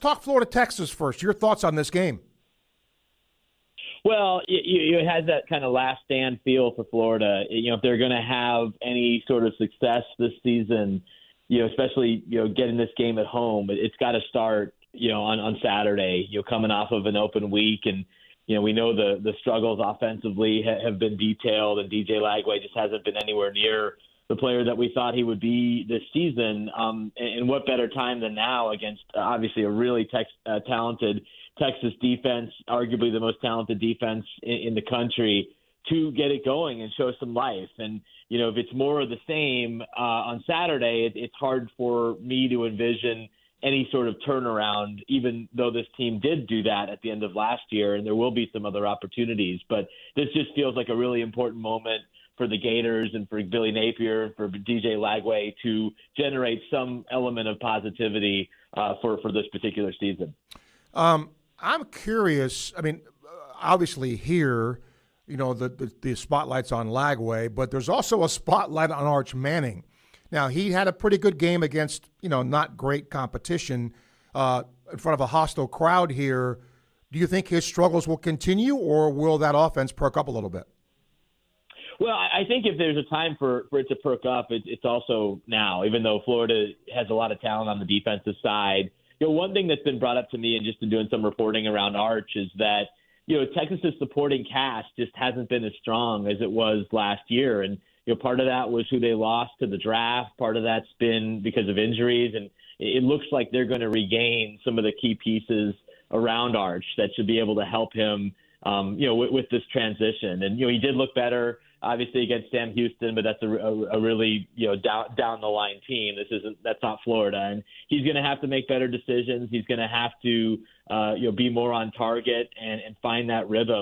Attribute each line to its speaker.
Speaker 1: talk Florida Texas first. Your thoughts on this game?
Speaker 2: Well, it has that kind of last stand feel for Florida. If they're going to have any sort of success this season, especially getting this game at home, it's got to start on Saturday. Coming off of an open week, and we know the struggles offensively have been detailed, and DJ Lagway just hasn't been anywhere near the player that we thought he would be this season. And what better time than now against obviously a really talented Texas defense, arguably the most talented defense in the country, to get it going and show some life. And, if it's more of the same on Saturday, it's hard for me to envision any sort of turnaround, even though this team did do that at the end of last year, and there will be some other opportunities. But this just feels like a really important moment for the Gators and for Billy Napier and for DJ Lagway to generate some element of positivity for this particular season.
Speaker 1: I'm curious. I mean, obviously here, the spotlight's on Lagway, but there's also a spotlight on Arch Manning. Now, he had a pretty good game against, not great competition in front of a hostile crowd here. Do you think his struggles will continue, or will that offense perk up a little bit?
Speaker 2: Well, I think if there's a time for it to perk up, it's also now, even though Florida has a lot of talent on the defensive side. One thing that's been brought up to me and just in doing some reporting around Arch is that, Texas's supporting cast just hasn't been as strong as it was last year. And, part of that was who they lost to the draft. Part of that's been because of injuries. And it looks like they're going to regain some of the key pieces around Arch that should be able to help him, with this transition. And, he did look better, obviously, against Sam Houston, but that's a really, down the line team. That's not Florida. And he's going to have to make better decisions. He's going to have to, be more on target and find that rhythm.